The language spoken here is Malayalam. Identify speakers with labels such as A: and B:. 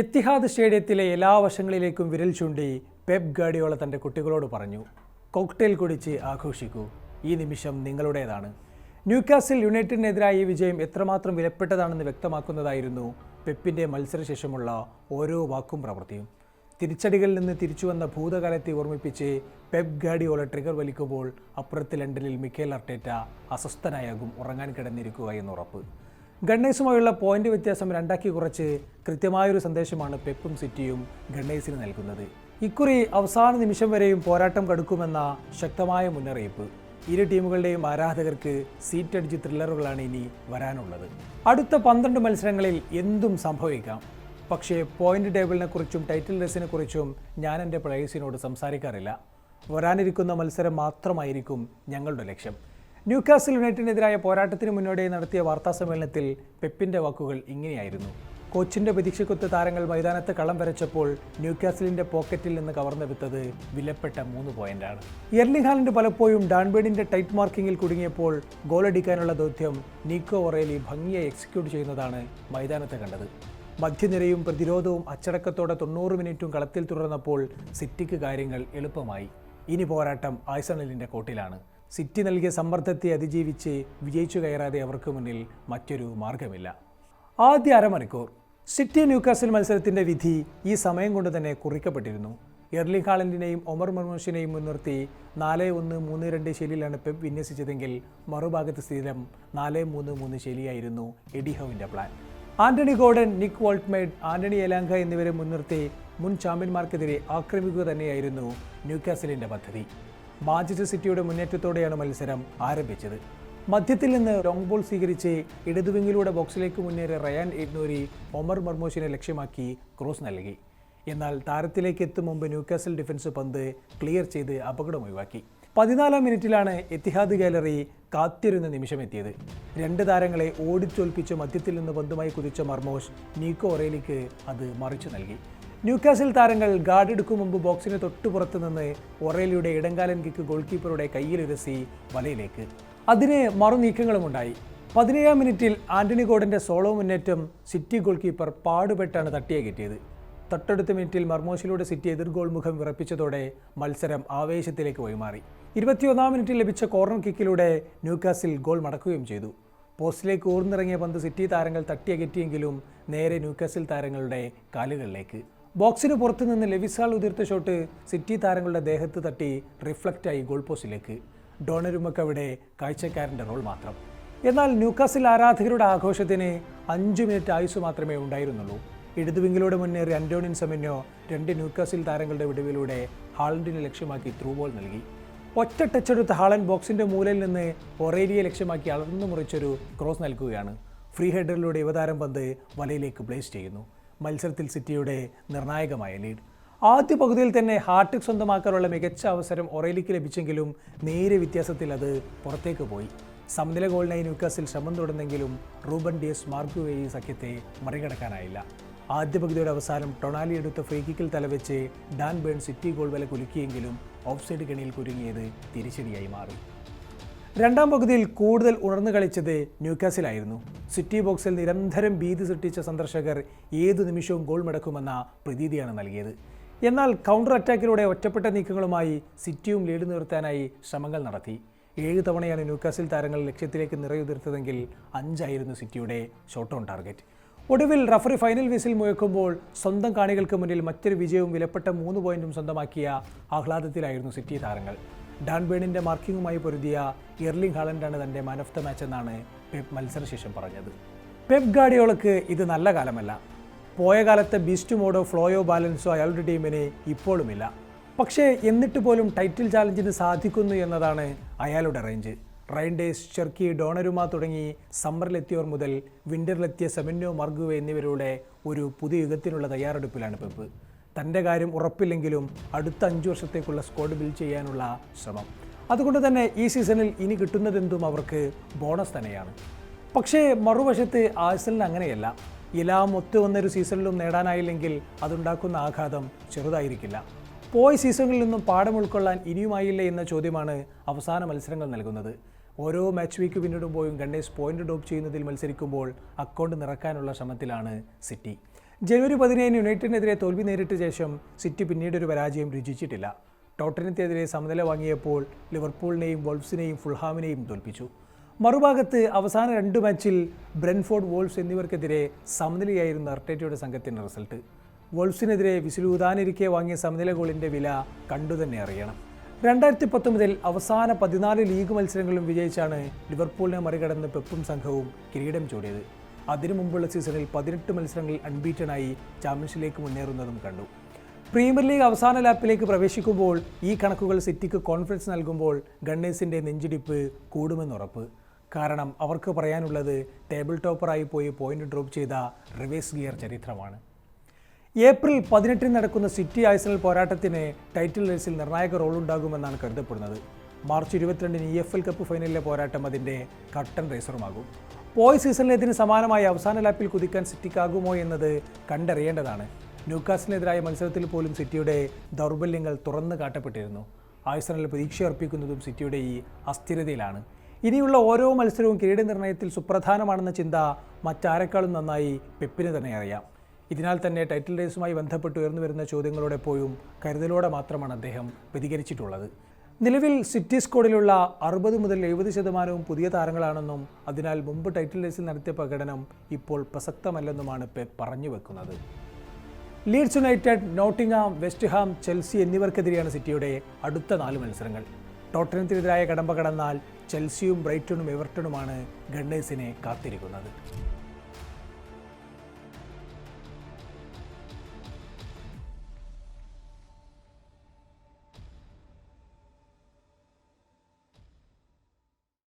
A: എത്തിഹാദ് സ്റ്റേഡിയത്തിലെ എല്ലാ വശങ്ങളിലേക്കും വിരൽ ചൂണ്ടി പെപ് ഗാർഡിയോള തൻ്റെ കുട്ടികളോട് പറഞ്ഞു, കോക്ടെയിൽ കുടിച്ച് ആഘോഷിക്കൂ, ഈ നിമിഷം നിങ്ങളുടേതാണ്. ന്യൂകാസിൽ യുണൈറ്റഡിനെതിരായ ഈ വിജയം എത്രമാത്രം വിലപ്പെട്ടതാണെന്ന് വ്യക്തമാക്കുന്നതായിരുന്നു പെപ്പിൻ്റെ മത്സരശേഷമുള്ള ഓരോ വാക്കും പ്രവൃത്തിയും. തിരിച്ചടികളിൽ നിന്ന് തിരിച്ചുവന്ന ഭൂതകാലത്തെ ഓർമ്മിപ്പിച്ച് പെപ് ഗാർഡിയോള ട്രിഗർ വലിക്കുമ്പോൾ അപ്പുറത്ത് ലണ്ടനിൽ മിക്കേൽ അർട്ടേറ്റ അസ്വസ്ഥനായാകും ഉറങ്ങാൻ കിടന്നിരിക്കുക എന്നുറപ്പ്. ഗണ്ണേഴ്സുമായുള്ള പോയിന്റ് വ്യത്യാസം 2 കുറച്ച് കൃത്യമായൊരു സന്ദേശമാണ് പെപ്പും സിറ്റിയും ഗണ്ണേഴ്സിന് നൽകുന്നത്. ഇക്കുറി അവസാന നിമിഷം വരെയും പോരാട്ടം കടുക്കുമെന്ന ശക്തമായ മുന്നറിയിപ്പ്. ഇരു ടീമുകളുടെയും ആരാധകർക്ക് സീറ്റടിച്ച് ത്രില്ലറുകളാണ് ഇനി വരാനുള്ളത്. അടുത്ത 12 മത്സരങ്ങളിൽ എന്തും സംഭവിക്കാം. പക്ഷേ പോയിന്റ് ടേബിളിനെ കുറിച്ചും ടൈറ്റിൽ റേസിനെ കുറിച്ചും ഞാൻ എൻ്റെ പ്ലേയേഴ്സിനോട് സംസാരിക്കാറില്ല. വരാനിരിക്കുന്ന മത്സരം മാത്രമായിരിക്കും ഞങ്ങളുടെ ലക്ഷ്യം. ന്യൂകാസിൽ യുണൈറ്റഡിനെതിരായ പോരാട്ടത്തിന് മുന്നോടിയായി നടത്തിയ വാർത്താസമ്മേളനത്തിൽ പെപ്പിൻ്റെ വാക്കുകൾ ഇങ്ങനെയായിരുന്നു. കോച്ചിൻ്റെ പ്രതീക്ഷക്കൊത്ത് താരങ്ങൾ മൈതാനത്ത് കളം വരച്ചപ്പോൾ ന്യൂകാസിലിൻ്റെ പോക്കറ്റിൽ നിന്ന് കവർന്നെടുത്തത് വിലപ്പെട്ട 3 പോയിന്റാണ്. എർലിംഗ് ഹാലൻഡ് പലപ്പോഴും ഡാൻബേണിൻ്റെ ടൈറ്റ് മാർക്കിങ്ങിൽ കുടുങ്ങിയപ്പോൾ ഗോളടിക്കാനുള്ള ദൗത്യം നീക്കോ ഒറേലി ഭംഗിയായി എക്സിക്യൂട്ട് ചെയ്യുന്നതാണ് മൈതാനത്ത് കണ്ടത്. മധ്യനിരയും പ്രതിരോധവും അച്ചടക്കത്തോടെ 90 മിനിറ്റും കളത്തിൽ തുടർന്നപ്പോൾ സിറ്റിക്ക് കാര്യങ്ങൾ എളുപ്പമായി. ഇനി പോരാട്ടം ആഴ്സണലിൻ്റെ കോർട്ടിലാണ്. സിറ്റി നൽകിയ സമ്മർദ്ദത്തെ അതിജീവിച്ച് വിജയിച്ചു കയറാതെ അവർക്ക് മുന്നിൽ മറ്റൊരു മാർഗമില്ല. ആദ്യ അരമണിക്കൂർ സിറ്റി ന്യൂകാസിൽ മത്സരത്തിൻ്റെ വിധി ഈ സമയം കൊണ്ട് തന്നെ കുറിക്കപ്പെട്ടിരുന്നു. എർലിംഗ് ഹാലൻഡിനെയും ഒമർ മർമൂഷിനെയും മുൻനിർത്തി 4-1-3-2 ശൈലിയിലാണ് പെപ്പ് വിന്യസിച്ചതെങ്കിൽ മറുഭാഗത്ത് സ്ഥിരം 4-3-3 ശൈലിയായിരുന്നു എഡി ഹൗവിൻ്റെ പ്ലാൻ. ആന്റണി ഗോർഡൻ, നിക് വോൾട്ട്മേഡ്, ആന്റണി എലാങ്ക എന്നിവരെ മുൻനിർത്തി മുൻ ചാമ്പ്യന്മാർക്കെതിരെ ആക്രമിക്കുക തന്നെയായിരുന്നു ന്യൂകാസിലിൻ്റെ പദ്ധതി. മാഞ്ചസ്റ്റർ സിറ്റിയുടെ മുന്നേറ്റത്തോടെയാണ് മത്സരം ആരംഭിച്ചത്. മധ്യത്തിൽ നിന്ന് ലോങ് ബോൾ സ്വീകരിച്ച് ഇടതുവിങ്ങിലൂടെ ബോക്സിലേക്ക് മുന്നേറിയ റയാൻ എഗ്നോരി ഒമർ മർമൂഷിനെ ലക്ഷ്യമാക്കി ക്രോസ് നൽകി. എന്നാൽ താരത്തിലേക്ക് എത്തും മുമ്പ് ന്യൂകാസിൽ ഡിഫൻസ് പന്ത് ക്ലിയർ ചെയ്ത് അപകടം ഒഴിവാക്കി. 14-ാം മിനിറ്റിലാണ് എത്തിഹാദ് ഗാലറി കാത്തിരുന്ന നിമിഷമെത്തിയത്. 2 താരങ്ങളെ ഓടിച്ചോൽപ്പിച്ച് മധ്യത്തിൽ നിന്ന് പന്തുമായി കുതിച്ച മർമൂഷ് നീക്കോ ഒറേലിക്ക് അത് മറിച്ചു നൽകി. ന്യൂകാസിൽ താരങ്ങൾ ഗാർഡ് എടുക്കും മുമ്പ് ബോക്സിന് തൊട്ടുപുറത്ത് നിന്ന് ഒറേലിയുടെ ഇടങ്കാലൻ കിക്ക് ഗോൾ കീപ്പറുടെ കയ്യിലിരസി വലയിലേക്ക്. അതിന് മറുനീക്കങ്ങളുമുണ്ടായി. 17-ാം മിനിറ്റിൽ ആന്റണി ഗോർഡൻ്റെ സോളോ മുന്നേറ്റം സിറ്റി ഗോൾ കീപ്പർ പാടുപെട്ടാണ് തട്ടിയകറ്റിയത്. തൊട്ടടുത്ത മിനിറ്റിൽ മർമൂഷിലൂടെ സിറ്റി എതിർ ഗോൾ മുഖം വിറപ്പിച്ചതോടെ മത്സരം ആവേശത്തിലേക്ക് വഴിമാറി. 21-ാം മിനിറ്റിൽ ലഭിച്ച കോർണർ കിക്കിലൂടെ ന്യൂകാസിൽ ഗോൾ മടക്കുകയും ചെയ്തു. പോസ്റ്റിലേക്ക് ഊർന്നിറങ്ങിയ പന്ത് സിറ്റി താരങ്ങൾ തട്ടിയകറ്റിയെങ്കിലും നേരെ ന്യൂകാസിൽ താരങ്ങളുടെ കാലുകളിലേക്ക്. ബോക്സിന് പുറത്തു നിന്ന് ലെവിസാൾ ഉതിർത്ത ഷോട്ട് സിറ്റി താരങ്ങളുടെ ദേഹത്ത് തട്ടി റിഫ്ലക്റ്റായി ഗോൾ പോസ്റ്റിലേക്ക്. ഡോണരുമക്ക് അവിടെ കാഴ്ചക്കാരൻ്റെ റോൾ മാത്രം. എന്നാൽ ന്യൂകാസിൽ ആരാധകരുടെ ആഘോഷത്തിന് 5 മിനിറ്റ് ആയുസ് മാത്രമേ ഉണ്ടായിരുന്നുള്ളൂ. ഇടതുവിങ്ങിലൂടെ മുന്നേറി അന്റോണിൻ സെമന്യോ 2 ന്യൂകാസിൽ താരങ്ങളുടെ വിടവിലൂടെ ഹാളൻഡിനെ ലക്ഷ്യമാക്കി ത്രൂ ബോൾ നൽകി. ഒറ്റ ടച്ചെടുത്ത ഹാളൻഡ് ബോക്സിൻ്റെ മൂലയിൽ നിന്ന് ഒറേലിയെ ലക്ഷ്യമാക്കി അളന്നു മുറിച്ചൊരു ക്രോസ് നൽകുകയാണ്. ഫ്രീ ഹെഡറിലൂടെ യുവതാരം പന്ത് വലയിലേക്ക് പ്ലേസ് ചെയ്യുന്നു. മത്സരത്തിൽ സിറ്റിയുടെ നിർണായകമായ ലീഡ്. ആദ്യ പകുതിയിൽ തന്നെ ഹാട്രിക് സ്വന്തമാക്കാനുള്ള മികച്ച അവസരം ഒറേലിക്ക് ലഭിച്ചെങ്കിലും നേരിയ വ്യത്യാസത്തിൽ അത് പുറത്തേക്ക് പോയി. സമനില ഗോളിനായി ന്യൂകാസിൽ ശ്രമം തുടർന്നെങ്കിലും റൂബൻ ഡിയസ് മാർഗുവേയി സഖ്യത്തെ മറികടക്കാനായില്ല. ആദ്യ പകുതിയുടെ അവസാനം ടൊണാലി എടുത്ത ഫ്രീ കിക്കിൽ തലവെച്ച് ഡാൻ ബേൺ സിറ്റി ഗോൾ വല കുലുക്കിയെങ്കിലും ഓഫ്സൈഡ് കെണിയിൽ കുരുങ്ങിയത് തിരിച്ചടിയായി മാറി. 2-ാം പകുതിയിൽ കൂടുതൽ ഉണർന്നു കളിച്ചത് ന്യൂകാസിലായിരുന്നു. സിറ്റി ബോക്സിൽ നിരന്തരം ഭീതി സൃഷ്ടിച്ച സന്ദർശകർ ഏതു നിമിഷവും ഗോൾ മടക്കുമെന്ന പ്രതീതിയാണ് നൽകിയത്. എന്നാൽ കൗണ്ടർ അറ്റാക്കിലൂടെ ഒറ്റപ്പെട്ട നീക്കങ്ങളുമായി സിറ്റിയും ലീഡ് നിർത്താനായി ശ്രമങ്ങൾ നടത്തി. 7 തവണയാണ് ന്യൂകാസിൽ താരങ്ങൾ ലക്ഷ്യത്തിലേക്ക് നിറയുതിർത്തതെങ്കിൽ 5 ആയിരുന്നു സിറ്റിയുടെ ഷോട്ട് ഓൺ ടാർഗറ്റ്. ഒടുവിൽ റഫറി ഫൈനൽ വിസിൽ മുഴക്കുമ്പോൾ സ്വന്തം കാണികൾക്ക് മുന്നിൽ മറ്റൊരു വിജയവും വിലപ്പെട്ട 3 പോയിന്റും സ്വന്തമാക്കിയ ആഹ്ലാദത്തിലായിരുന്നു സിറ്റി താരങ്ങൾ. ഡാൻ ബേണിൻ്റെ മാർക്കിങ്ങുമായി പൊരുതിയ എർലിംഗ് ഹാലൻഡാണ് തൻ്റെ മാൻ ഓഫ് ദ മാച്ച് എന്നാണ് പെപ്പ് മത്സരശേഷം പറഞ്ഞത്. പെപ്പ് ഗാർഡിയോളക്ക് ഇത് നല്ല കാലമല്ല. പോയ കാലത്തെ ബീസ്റ്റ് മോഡോ ഫ്ലോയോ ബാലൻസോ അയാളുടെ ടീമിന് ഇപ്പോഴുമില്ല. പക്ഷേ എന്നിട്ട് പോലും ടൈറ്റിൽ ചാലഞ്ചിന് സാധിക്കുന്നു എന്നതാണ് അയാളുടെ റേഞ്ച്. റൈൻഡേഴ്സ്, ചെർക്കി, ഡോണരുമ തുടങ്ങി സമ്മറിലെത്തിയവർ മുതൽ വിൻ്ററിലെത്തിയ സെമന്യോ, മർഗുവെ എന്നിവരുടെ ഒരു പുതിയ യുഗത്തിനുള്ള തയ്യാറെടുപ്പിലാണ് പെപ്പ്. തൻ്റെ കാര്യം ഉറപ്പില്ലെങ്കിലും അടുത്ത 5 വർഷത്തേക്കുള്ള സ്ക്വാഡ് ബിൽഡ് ചെയ്യാനുള്ള ശ്രമം. അതുകൊണ്ട് തന്നെ ഈ സീസണിൽ ഇനി കിട്ടുന്നതെന്തും അവർക്ക് ബോണസ് തന്നെയാണ്. പക്ഷേ മറുവശത്ത് ആഴ്സണലിന് അങ്ങനെയല്ല. എല്ലാം ഒത്തുവന്നൊരു സീസണിലും നേടാനായില്ലെങ്കിൽ അതുണ്ടാക്കുന്ന ആഘാതം ചെറുതായിരിക്കില്ല. പോയ സീസണിൽ നിന്നും പാഠം ഉൾക്കൊള്ളാൻ ഇനിയുമായില്ലേ എന്ന ചോദ്യമാണ് അവസാന മത്സരങ്ങൾ നൽകുന്നത്. ഓരോ മാച്ച് വീക്ക് പിന്നിടുമ്പോഴും ഗണ്ണേഴ്സ് പോയിന്റ് ഡ്രോപ്പ് ചെയ്യുന്നതിൽ മത്സരിക്കുമ്പോൾ അക്കൗണ്ട് നിറക്കാനുള്ള ശ്രമത്തിലാണ് സിറ്റി. ജനുവരി 17 യുണൈറ്റഡിനെതിരെ തോൽവി നേരിട്ട ശേഷം സിറ്റി പിന്നീടൊരു പരാജയം രുചിച്ചിട്ടില്ല. ടോട്ടനത്തിനെതിരെ സമനില വാങ്ങിയപ്പോൾ ലിവർപൂളിനെയും വോൾഫ്സിനെയും ഫുൾഹാമിനെയും തോൽപ്പിച്ചു. മറുഭാഗത്ത് അവസാന 2 മാച്ചിൽ ബ്രെൻഫോർഡ്, വോൾഫ്സ് എന്നിവർക്കെതിരെ സമനിലയായിരുന്നു അർട്ടേറ്റയുടെ സംഘത്തിൻ്റെ റിസൾട്ട്. വോൾഫ്സിനെതിരെ വിസിലൂതാനിരിക്കെ വാങ്ങിയ സമനില ഗോളിൻ്റെ വില കണ്ടുതന്നെ അറിയണം. 2019 അവസാന 14 ലീഗ് മത്സരങ്ങളും വിജയിച്ചാണ് ലിവർപൂളിനെ മറികടന്ന് പെപ്പും സംഘവും കിരീടം ചൂടിയത്. അതിനു മുമ്പുള്ള സീസണിൽ 18 മത്സരങ്ങളിൽ അൺബീറ്റനായി ചാമ്പ്യൻഷിപ്പിലേക്ക് മുന്നേറുന്നതും കണ്ടു. പ്രീമിയർ ലീഗ് അവസാന ലാപ്പിലേക്ക് പ്രവേശിക്കുമ്പോൾ ഈ കണക്കുകൾ സിറ്റിക്ക് കോൺഫിഡൻസ് നൽകുമ്പോൾ ഗണ്ണേഴ്സിൻ്റെ നെഞ്ചിടിപ്പ് കൂടുമെന്നുറപ്പ്. കാരണം അവർക്ക് പറയാനുള്ളത് ടേബിൾ ടോപ്പറായി പോയി പോയിന്റ് ഡ്രോപ്പ് ചെയ്ത റിവേഴ്സ് ഗിയർ ചരിത്രമാണ്. ഏപ്രിൽ 18 നടക്കുന്ന സിറ്റി ആഴ്സണൽ പോരാട്ടത്തിന് ടൈറ്റിൽ റേസിൽ നിർണായക റോളുണ്ടാകുമെന്നാണ് കരുതപ്പെടുന്നത്. മാർച്ച് 22 EFL കപ്പ് ഫൈനലിലെ പോരാട്ടം അതിൻ്റെ കർട്ടൻ റേസറുമാകും. പോയ സീസണിലേതിന് സമാനമായ അവസാന ലാപ്പിൽ കുതിക്കാൻ സിറ്റിക്കാകുമോ എന്നത് കണ്ടറിയേണ്ടതാണ്. ന്യൂകാസിനെതിരായ മത്സരത്തിൽ പോലും സിറ്റിയുടെ ദൗർബല്യങ്ങൾ തുറന്നു കാട്ടപ്പെട്ടിരുന്നു. ആഴ്സണൽ പ്രതീക്ഷയർപ്പിക്കുന്നതും സിറ്റിയുടെ ഈ അസ്ഥിരതയിലാണ്. ഇനിയുള്ള ഓരോ മത്സരവും കിരീട നിർണയത്തിൽ സുപ്രധാനമാണെന്ന ചിന്ത മറ്റാരെക്കാളും നന്നായി പെപ്പിന് തന്നെ അറിയാം. ഇതിനാൽ തന്നെ ടൈറ്റിൽ റേസുമായി ബന്ധപ്പെട്ട് ഉയർന്നു വരുന്ന ചോദ്യങ്ങളോടെപ്പോഴും കരുതലോടെ മാത്രമാണ് അദ്ദേഹം പ്രതികരിച്ചിട്ടുള്ളത്. നിലവിൽ സിറ്റി സ്ക്വാഡിലുള്ള 60 മുതൽ 70% പുതിയ താരങ്ങളാണെന്നും അതിനാൽ മുമ്പ് ടൈറ്റിൽ റേസിൽ നടത്തിയ പ്രകടനം ഇപ്പോൾ പ്രസക്തമല്ലെന്നുമാണ് പെപ്പ് പറഞ്ഞു വെക്കുന്നത്. Leeds United, Nottingham, West Ham, Chelsea എന്നിവർക്കെതിരെയാണ് സിറ്റിയുടെ അടുത്ത 4 മത്സരങ്ങൾ. ടോട്ടനത്തിനെതിരായ കടമ്പ കടന്നാൽ ചെൽസിയും ബ്രൈറ്റണും എവർട്ടണുമാണ് ഗണ്ണേഴ്സിനെ കാത്തിരിക്കുന്നത്.